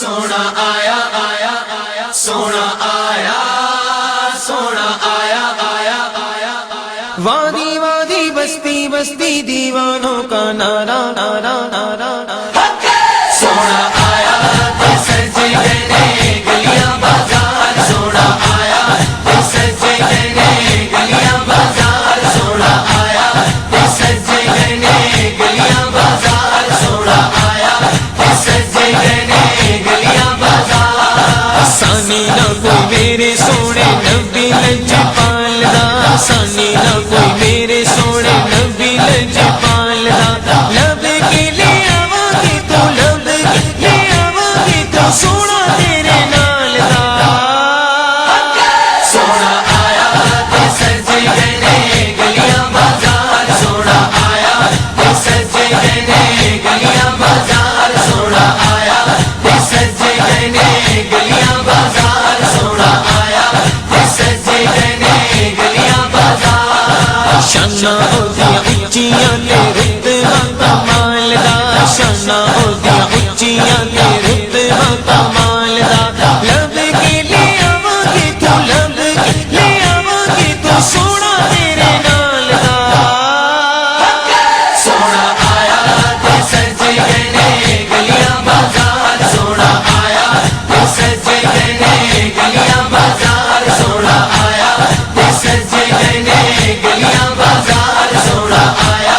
سونا آیا آیا آیا سونا آیا سونا آیا آیا آیا آیا وادی وادی بستی بستی دیوانوں کا نعرہ نعرہ نعرہ سونا آیا سج گئے گلیاں بازار سونا آیا سج گئے گلیاں بازار سونا آیا سج گئے گلیاں بازار سونا آیا سج گئے گلیاں بازار سانی نہ کوئی میرے سونے نبی لجپال دا سانی نہ کوئی میرے سونے نبی لجپال دا لب کے لے آواں گی تو لب کے لے آواں گی تو سونا تیرے نال دا سونا آیا سج گئے گلیاں بازار سونا آیا سج گئے گلیاں بازار سونا آیا سج گئے گلیاں بازار سونا آیا سج گئے گلیاں بازار شاناں اودیاں اچیاں تے رتبہ کمال دا شاناں اودیاں اچیاں تے رتبہ کمال دا لب کے لے آواں گی تو لب کے لے آواں گی تو سونا تیرے نال دا سونا آیا سج گئے گلیاں بازار سونا آیا سج گئے گلیاں بازار سونا آیا سج گئے گلیاں بازار سونا آیا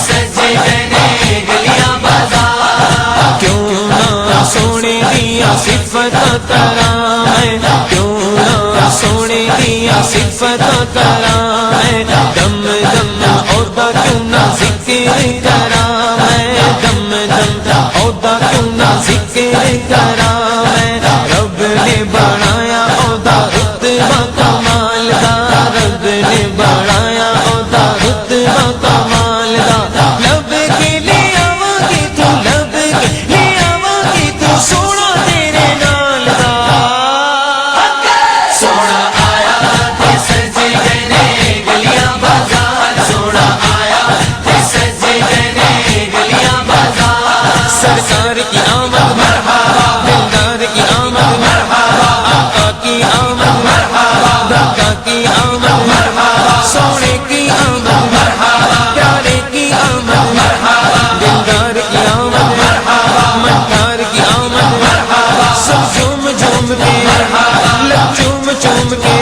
سج گئے گلیاں بازار کیوں نہ سونے دیا صفت کرام ہے کیوں نہ سونے دیا صفت کرام ہے دم دم عہدہ کیوں نہ ذکر کرام ہے دم دم عہدہ کیوں نہ ذکر کرام ہے رب نے بڑھایا عہدہ رتبہ کمال دا رب نے بڑھایا عہدہ رتبہ کمال دا لب کے لے آواں گی تو لب کے لے آواں گی تو سونا تیرے نال دا سونا آیا سج گئے گلیاں بازار سونا آیا سج گئے گلیاں بازار سرکار کی آمد مرحبا دلدار کی آمد مرحبا آقا کی آمد مرحبا بقا کی آمد مرحبا سونے کی آمد مرحبا پیارے کی آمد مرحبا دلدار کی آمد مرحبا مکار کی آمد مرحبا سب جھوم جھوم کے لب چوم چوم کے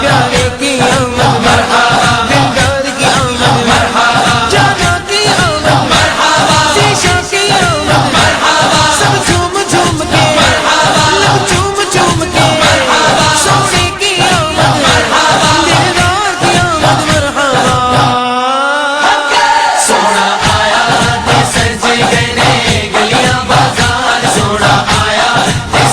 پیارے کی آمد مرحبا دلدار کی آمد مرحبا جانا کی آمد مرحبا شیشہ کی آمد مرحبا سب جھوم جھوم کے لب چوم چوم کے سونے کی آمد مرحبا دلدار کی آمد مرحبا سونا آیا سج گئے گلیاں بازار سونا آیا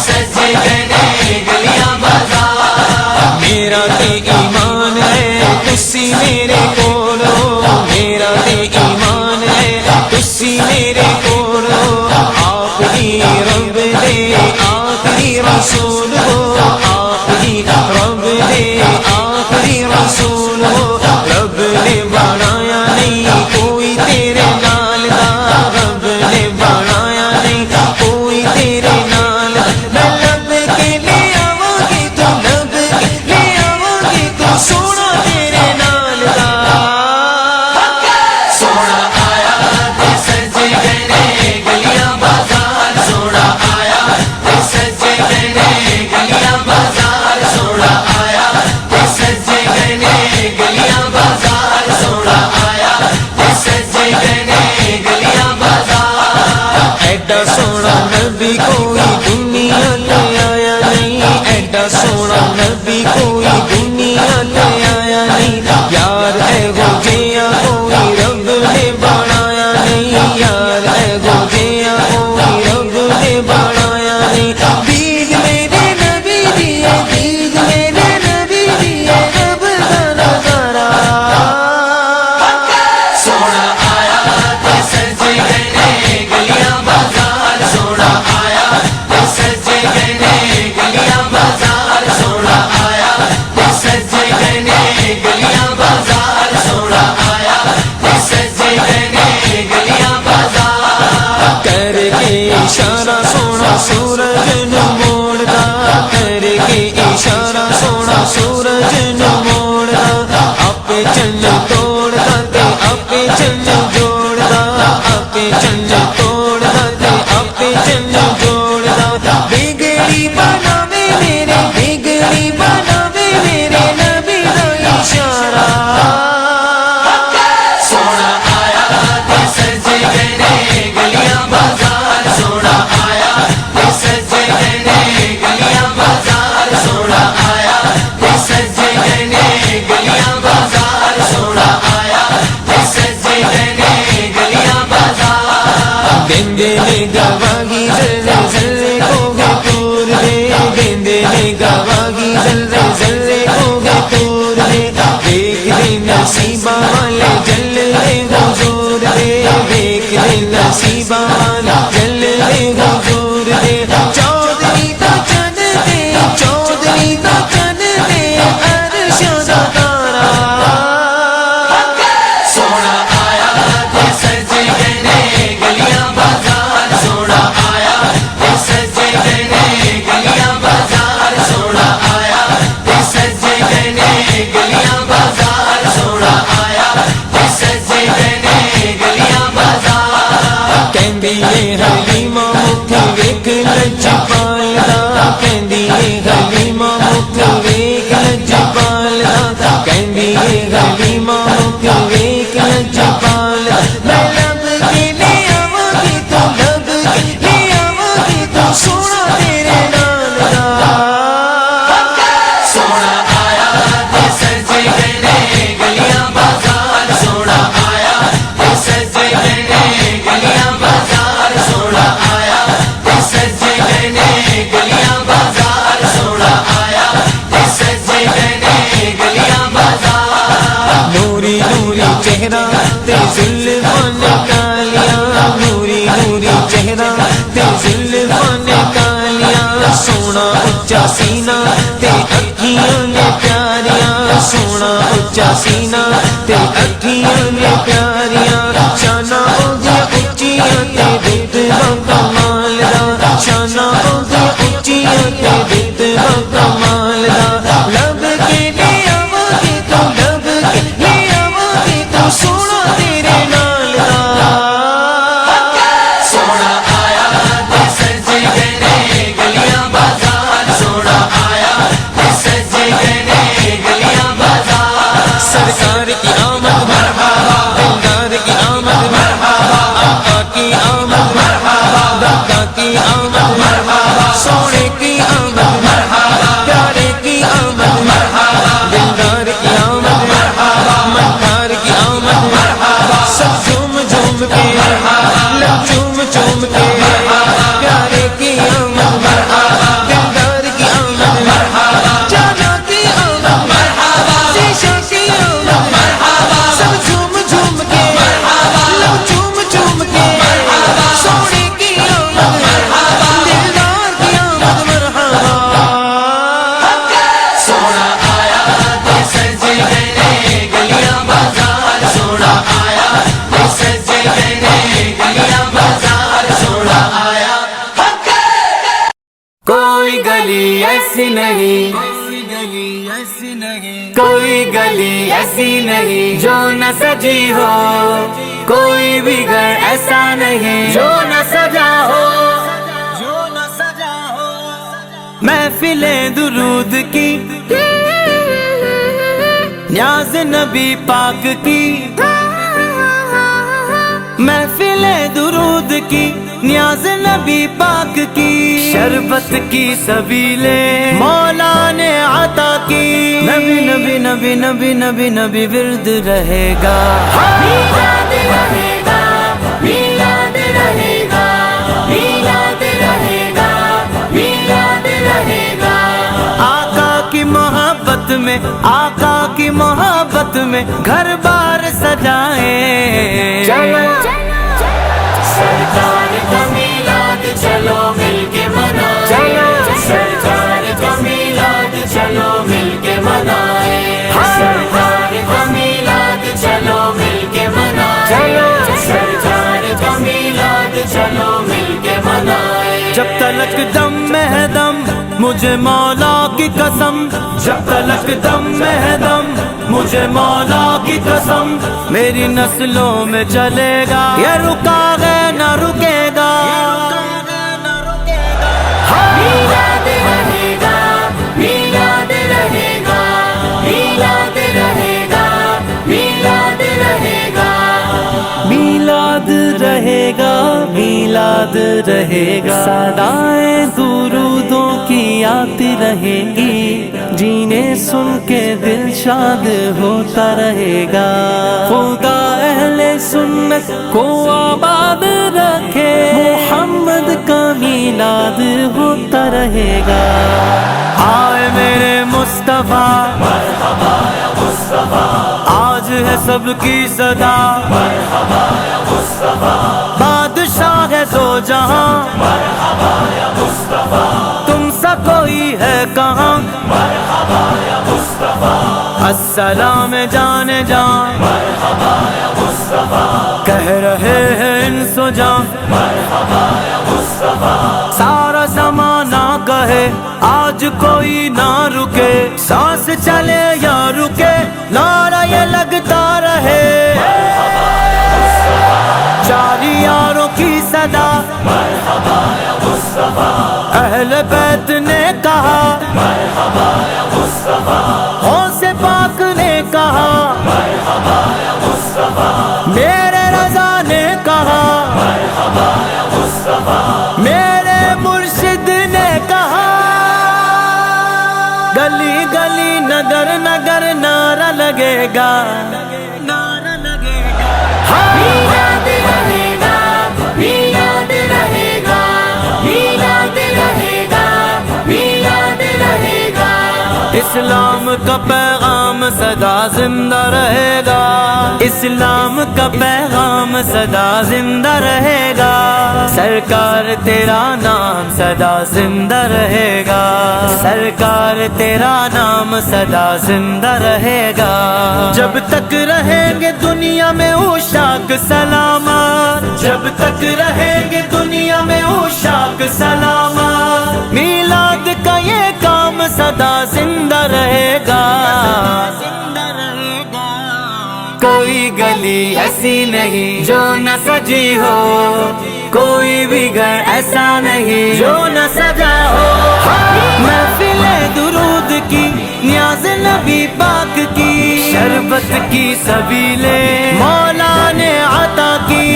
سج گئے گلیاں بازار میرا تے ایمان ہے تسی میرے کولو میرا تے ایمان ہے تسی میرے کولو آخری رب دے آخری رسول ہو آخری رب دے آخری رسول ہو رب نے بنایا نہیں کوئی تیرے نال دا رب نے بنایا نہیں کوئی تیرے نال میں لب کے لے آواں گی تو لب کے لے آواں گی تو سونا تیرے نال دا سونا آیا سج گئے گلیاں بازار سونا آیا سج گئے گلیاں بازار سونا آیا سج گئے گلیاں بازار سونا آیا سج گئے گلیاں بازار ایڈا سونا نبی کوئی دنیا لے آیا نہیں ایڈا سونا نبی کوئی دنیا لے آیا نہیں یار اے گو جیا کوئی رب نے بنایا نہیں یار اے گو جیا کوئی رب نے بنایا نہیں بیج میرے نبی دیے بیج میرے نبی دیے رب کا نظارہ سونا آیا سج گئے گلیاں بازار سونا آیا لجپال دا کہندی اے حلیمہ مکھ ویکھ لجپال دا کہندی اے حلیمہ مکھ ویکھ لجپال دا میں لب کے لے آواں گی تو لب کے لے آواں گی تو سونا تیرے نال دا سونا آیا تے سجے گئے گلیاں بازار سونا آیا تے سجے گئے گلیاں بازار سونا آیا تے سجے گئے گلیاں بازار سونا آیا تے سجے گئے گلیاں بازار نوری نوری چہرہ تے زلفان کالیاں نوری نوری چہرہ تے زلفان کالیاں سونا اچا سینہ تے اکھیاں نے پیاریاں سونا اچا سینہ تے اکھیاں نے پیاریاں شانہ اودیاں اچیاں تے رتبہ کمال دا شانہ اودیاں اچیاں تے رتبہ کمال دا لب کے لے آواں گی تو لب کے لے آواں گی تو سونا تیرے نال دا سونا آیا تے سجے گئے گلیاں بازار سونا آیا تے سجے گئے گلیاں بازار سرکار کی آمد مرحبا دلدار کی آمد مرحبا آقا کی آمد مرحبا دادا کی آمد مرحبا سونے کی آمد مرحبا پیارے کی آمد مرحبا دلدار کی آمد مرحبا مکار کی آمد مرحبا سب جھوم جھوم کے لب چوم چوم کے پیارے کی آمد مرحبا دلدار کی آمد مرحبا جانا کی آمد مرحبا شیشہ کی آمد مرحبا سب جھوم جھوم کے لب چوم چوم کے سونے کی آمد مرحبا دلدار کی آمد مرحبا سونا آیا تے سجے گئے گلیاں بازار سونا آیا تے سجے گئے گلیاں بازار سونا آیا کوئی گلی ایسی نہیں کوئی گلی ایسی نہیں جو نہ سجی ہو کوئی بھی گھر ایسا نہیں جو نہ سجا ہو محفلیں درود کی نیاز نبی پاک کی محفلیں درود کی نیاز نبی پاک کی شربت کی سبیلیں مولا نے عطا کی نبی نبی نبی نبی نبی نبی ورد رہے گا میلاد رہے گا میلاد رہے گا میلاد رہے گا میلاد رہے گا آقا کی محبت میں آقا کی محبت میں گھر بار سجائیں چلو سرکار کا میلاد چلو مل کے منائیں چلو سرکار کا میلاد چلو مل کے منائیں سرکار کا میلاد چلو مل کے منائیں چلو سرکار کا میلاد چلو مل کے منائیں جب تلک دم میں دم مجھے مولا کی قسم جب تلک دم میں دم مجھے مولا کی قسم میری نسلوں میں چلے گا یہ رکا ہے نہ رکے گا میلاد رہے گا میلاد رہے گا میلاد رہے گا میلاد رہے گا میلاد رہے گا میلاد رہے گا صدائیں درودوں کی آتی رہیں گی جینے سن کے دل شاد ہوتا رہے گا خدا اہل سنت کو آباد رکھے محمد کا میلاد ہوتا رہے گا آئے میرے مصطفیٰ مرحبا یا مصطفیٰ آج ہے سب کی صدا مرحبا یا مصطفیٰ بادشاہ ہے دو جہاں مرحبا یا مصطفیٰ تم سا کوئی ہے کہاں مرحبا یا مصطفیٰ السلام جانے جان مرحبا یا مصطفیٰ کہہ رہے ہیں انس و جان مرحبا یا مصطفیٰ سارا زمانہ کہے آج کوئی نہ رکے سانس چلے یا رکے نعرہ یہ لگتا رہے چار یاروں کی صدا مرحبا یا مصطفیٰ اہل بیت نے کہا مرحبا یا مصطفیٰ، غوث پاک نے کہا مرحبا یا مصطفیٰ، میرے رضا نے کہا مرحبا یا مصطفیٰ، میرے مرشد نے کہا گلی گلی نگر نگر نعرہ لگے گا، نعرہ لگے گا، میلاد رہے گا، میلاد رہے گا، میلاد رہے گا، میلاد رہے گا، اسلام کا پیغام سدا زندہ رہے گا، اسلام کا پیغام سدا زندہ رہے گا، سرکار تیرا نام سدا زندہ رہے گا، سرکار تیرا نام سدا زندہ رہے گا، جب تک رہیں گے دنیا میں عشاق سلامت، جب تک رہیں گے دنیا میں عشاق سلامت، میلاد کا یہ کام سدا زندہ رہے گا، کوئی گلی ایسی نہیں جو نہ سجی ہو، کوئی بھی گھر ایسا نہیں جو نہ سجا ہو، محفل درود کی نیاز نبی پاک کی، شربت کی سبیلیں مولا نے عطا کی،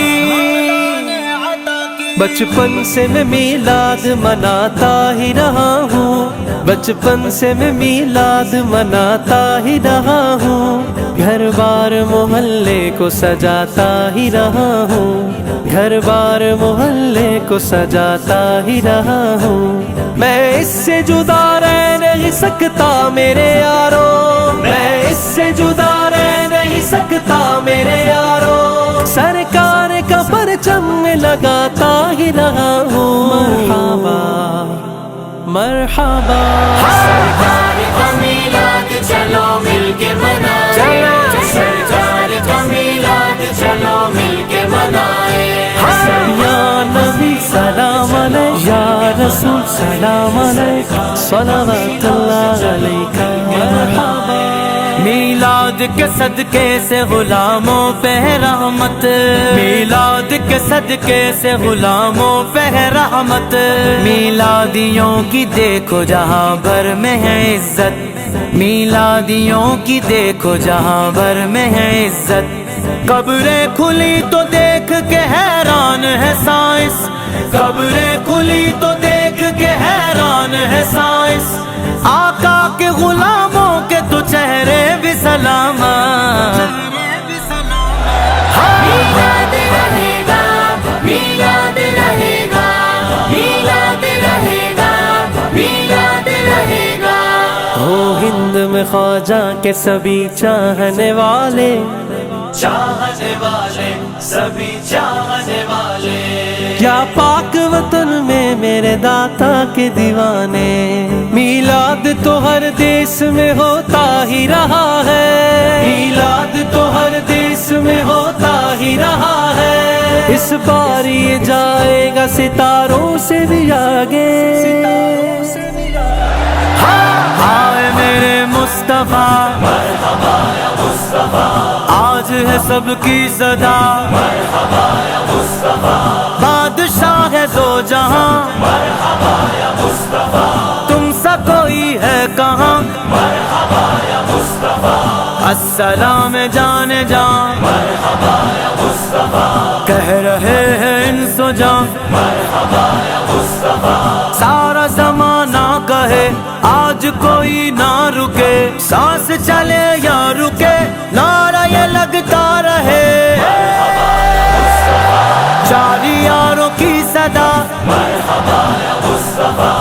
بچپن سے میں میلاد مناتا ہی رہا ہوں، بچپن سے میں میلاد مناتا ہی رہا ہوں، گھر بار محلے کو سجاتا ہی رہا ہوں، گھر بار محلے کو سجاتا ہی رہا ہوں، میں اس سے جدا رہ نہیں سکتا میرے یارو، میں اس سے جدا رہ نہیں سکتا میرے یارو، سرکار کا پرچم میں لگاتا ہی رہا ہوں، مرحبا مرحبا، سرکار کا میلاد چلو مل کے منائے، سرکار کا میلاد چلو مل کے منائے، یا نبی سلام علیک، یا رسول سلام علیک، صلوات اللہ علیک، مرحبا، میلاد کے صدقے سے غلاموں پہ ہے رحمت، میلاد کے صدقے سے غلاموں پہ ہے رحمت، میلادیوں کی دیکھو جہاں بھر میں ہے عزت، میلادیوں کی دیکھو جہاں بھر میں ہے عزت، قبریں کھلی تو دیکھ کے حیران ہے سائنس، قبریں کھلی تو دیکھ کے حیران ہے سائنس، آقا کے غلاموں کے تو چہرے بھی سلامت، میلاد رہے گا، میلاد رہے گا، میلاد رہے گا، میلاد رہے گا، ہو ہند میں خواجہ کے سبھی چاہنے والے، چاہنے والے سبھی چاہنے والے، کیا پاک وطن میں میرے داتا کے دیوانے، میلاد تو ہر دیس میں ہوتا ہی رہا ہے، میلاد تو ہر دیس میں ہوتا ہی رہا ہے، اس بار یہ جائے گا ستاروں سے بھی آگے، ہائے میرے مصطفیٰ، مرحبا یا مصطفیٰ، آج ہے سب کی صدا، مرحبا یا مصطفیٰ، بادشاہ ہے دو جہاں، مرحبا یا مصطفیٰ، تم سا کوئی ہے کہاں، مرحبا یا مصطفیٰ، السلام جان جان، مرحبا یا مصطفیٰ، کہہ رہے ہیں انس و جان، مرحبا یا مصطفیٰ، سارا زمانہ کہے آج کوئی نہ رکے، سانس چلے یا رکے نعرہ یہ لگتا رہے، چاری یاروں کی صدا، مرحبا یا مصطفیٰ،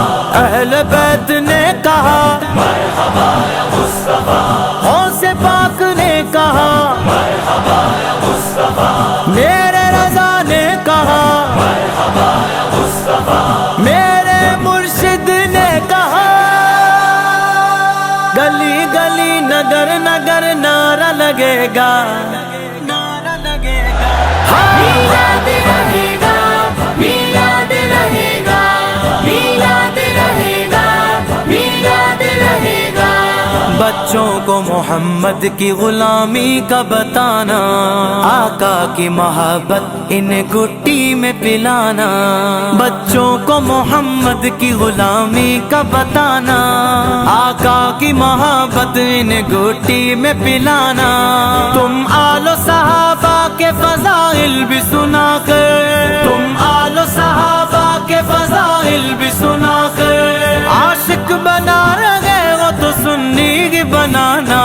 اہل بیت نے کہا، مرحبا یا مصطفیٰ، غوث پاک نے کہا، مرحبا یا مصطفیٰ، میرے رضا نے کہا، مرحبا یا مصطفیٰ، میرے مرشد نے کہا، گلی گلی نگر نگر نعرہ لگے گا، نعرہ لگے گا، میلاد رہے گا، میلاد رہے گا، میلاد رہے گا، میلاد رہے گا، بچوں کو محمد کی غلامی کا بتانا، آقا کی محبت ان گٹی میں پلانا، بچوں کو محمد کی غلامی کا بتانا، آقا کی محبت ان گھوٹی میں پلانا، تم آل و صحابہ کے فضائل بھی سنا کر، تم آل و صحابہ کے فضائل بھی سنا کر، عاشق بنا رہے وہ تو سنی کی بنانا،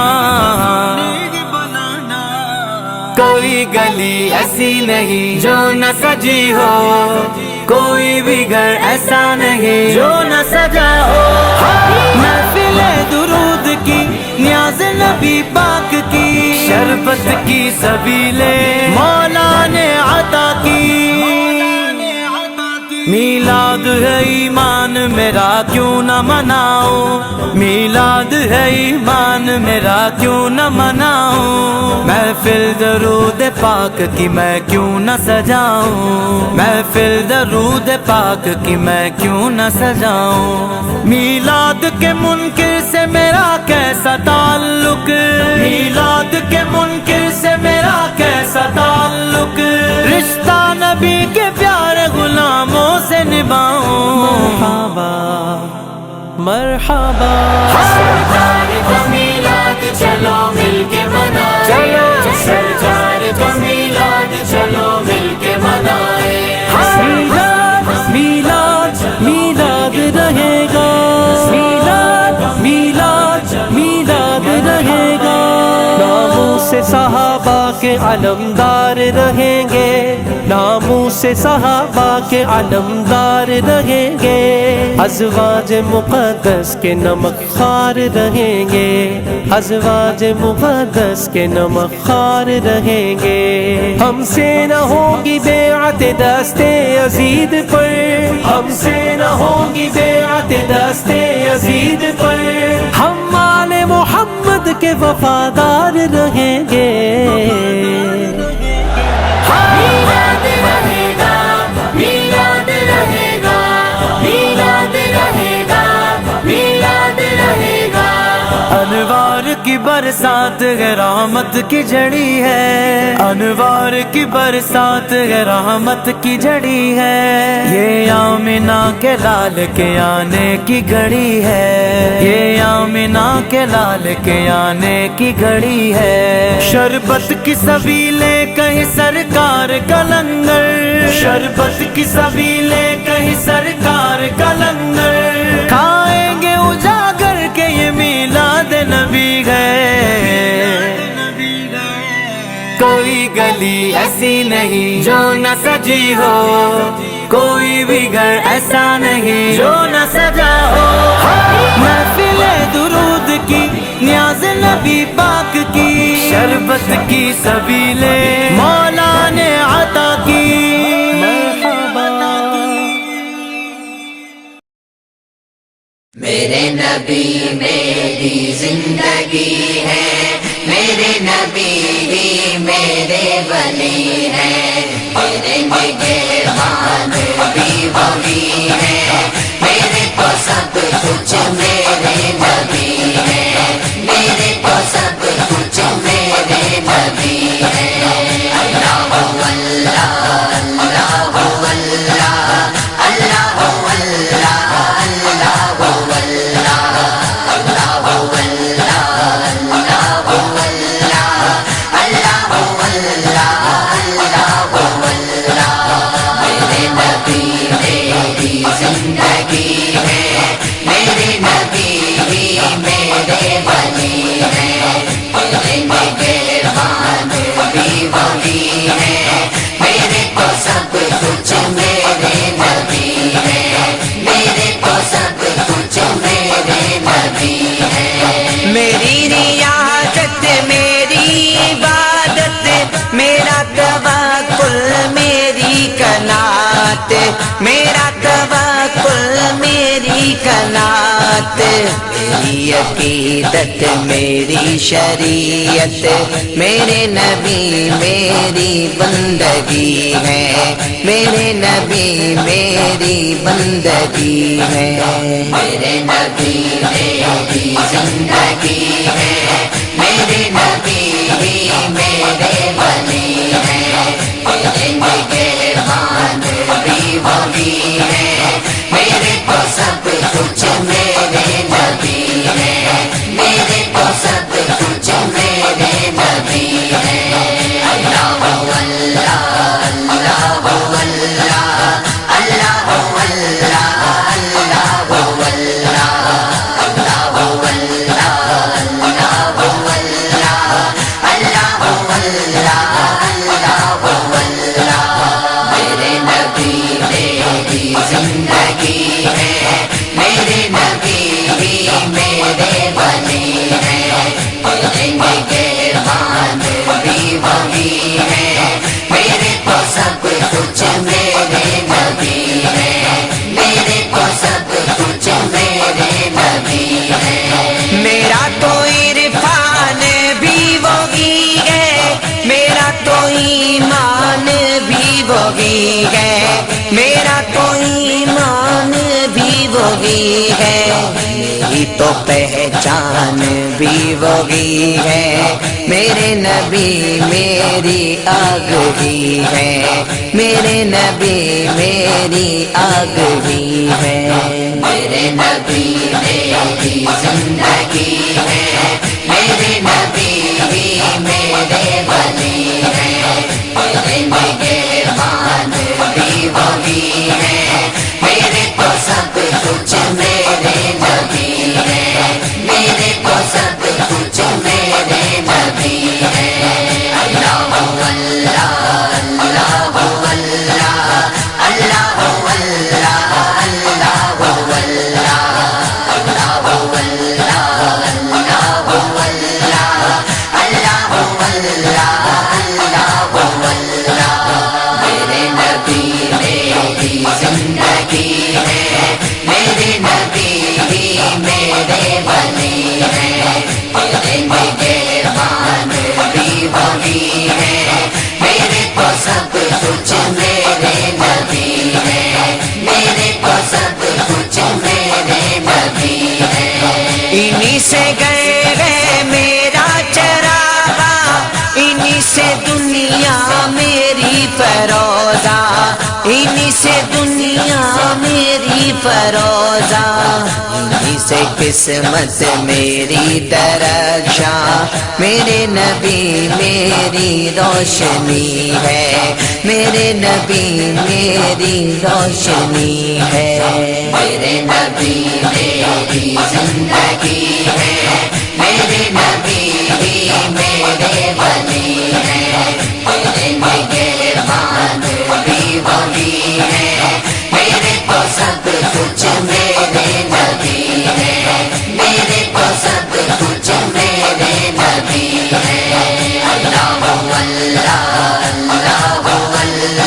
کوئی گلی ایسی نہیں جو نہ سجی ہو، کوئی بھی گھر ایسا نہیں جو نہ سجا ہو، محفل درود کی، نیاز نبی پاک کی، شربت کی سبیلیں مولا نے عطا کی، میلاد ہے ایمان میرا کیوں نہ مناؤں، میلاد ہے ایمان میرا کیوں نہ مناؤں، محفل درود پاک کی میں کیوں نہ سجاؤں، محفل درود پاک کی میں کیوں نہ سجاؤں، میلاد کے منکر سے میرا کیسا تعلق، میلاد کے منکر سے میرا کیسا تعلق، رشتہ نبی کے پیارے غلاموں سے نبھاؤں، مرحبا مرحبا، سرکار کا میلاد چلو مل کے منائے، چلو سرکار کا میلاد چلو مل کے منائے، میلاد میلاد میلاد رہے گا، میلاد میلاد میلاد رہے گا، ناموں سے صحابہ کے علمدار رہیں گے، ناموں سے صحابہ کے علمدار رہیں گے، ازواج مقدس کے نمک خوار رہیں گے، ازواج مقدس کے نمک خوار رہیں گے، ہم سے نہ ہوگی بیعت دست یزید پر، ہم سے نہ ہوگی بیعت دست یزید پر، ہم آل محمد کے وفادار رہیں گے، میلاد رہے گا، میلاد رہے گا، میلاد رہے گا، میلاد رہے گا، انوار کی برسات ہے رحمت کی جڑی ہے، انوار کی برسات ہے رحمت کی جڑی ہے، یہ آمنہ کے لال کے آنے کی گھڑی ہے، یہ آمنہ کے لال کے آنے کی گھڑی ہے، شربت کی سبیلیں کہیں سرکار کا لنگر، شربت کی سبیلیں کہیں سرکار کا لنگر، کھائیں گے اجاگر کے یہ میلاد نبی ہے، کوئی گلی ایسی نہیں جو نہ سجی ہو، کوئی بھی گھر ایسا نہیں جو نہ سجا ہو، محفل درود کی، نیاز نبی پاک کی، شربت کی سبیلیں مولا نے عطا کی، میرے نبی میری زندگی ہے، میرے نبی ہی میرے ولی ہے، میرے نگہبان بھی ولی ہے، میرے تو سب کچھ میرے نبی ہے، میرے تو سب کچھ میرے نبی ہے، اللہ اللہ اللہ اللہ اللہ زندگی ہے، میرے نبی ہی میرے ولی ہے، میرے نگہبان بھی ولی ہے، میرے تو سب کچھ میرے نبی ہے، میرے تو سب کچھ میرے نبی ہے، میری ریاضت میری عبادت میرا توکل میری قناعت، میرا توکل میری قناعت، میری عقیدت میری شریعت، میرے نبی میری بندگی ہے، میرے نبی میری بندگی ہے، میرے نبی میری زندگی ہے، میرے نبی ہی میرے ولی ہے، میرے نگہبان میرے نبی ہی میرے ولی ہیں، ان کے بعد بھی وہی ہیں، میرے تو سب کچھ میرے نبی ہیں، میرے تو سب کچھ میرے نبی ہیں۔ میرا تو عرفان بھی وہی ہے، میرا تو ایمان بھی وہی ہے، میرا تو ایمان بھی وہی ہے، میری تو پہچان بھی وہی ہے، میرے نبی میری آگ ہی ہے، میرے نبی میری آگ ہی ہے۔ میرے نبی میری زندگی ہے، میرے نبی ہی میرے ولی ہیں، ان کے بعد بھی وہی ہیں، میرے تو سب کچھ میرے نبی ہیں، میرے تو سب کچھ میرے نبی ہیں۔ اللہ اللہ اللہ اللہ اللہ زندگی ہے، میرے نبی ہی میرے ولی ہیں، ان کے بعد بھی وہی ہیں، میرے تو سب کچھ میرے نبی ہیں، میرے تو سب کچھ میرے نبی ہیں۔ انہی سے گئے ہیں میرا چراغا، انہی سے دنیا میری فروزہ، انہی سے دنیا میری فروزہ، انہی سے قسمت میری درخشاں، میرے نبی میری روشنی ہے، میرے نبی میری روشنی ہے۔ میرے نبی میری زندگی ہے، میرے نبی ہی میرے ولی ہیں، ان کے بعد بھی وہی ہیں، میرے تو سب کچھ میرے نبی ہیں، میرے تو سب کچھ میرے نبی ہیں۔ اللہ اللہ اللہ اللہ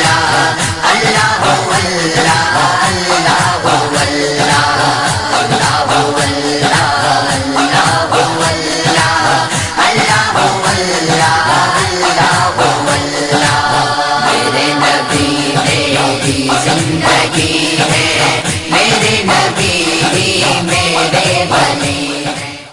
اللہ زندگی ہے، میرے نبی ہی میرے ولی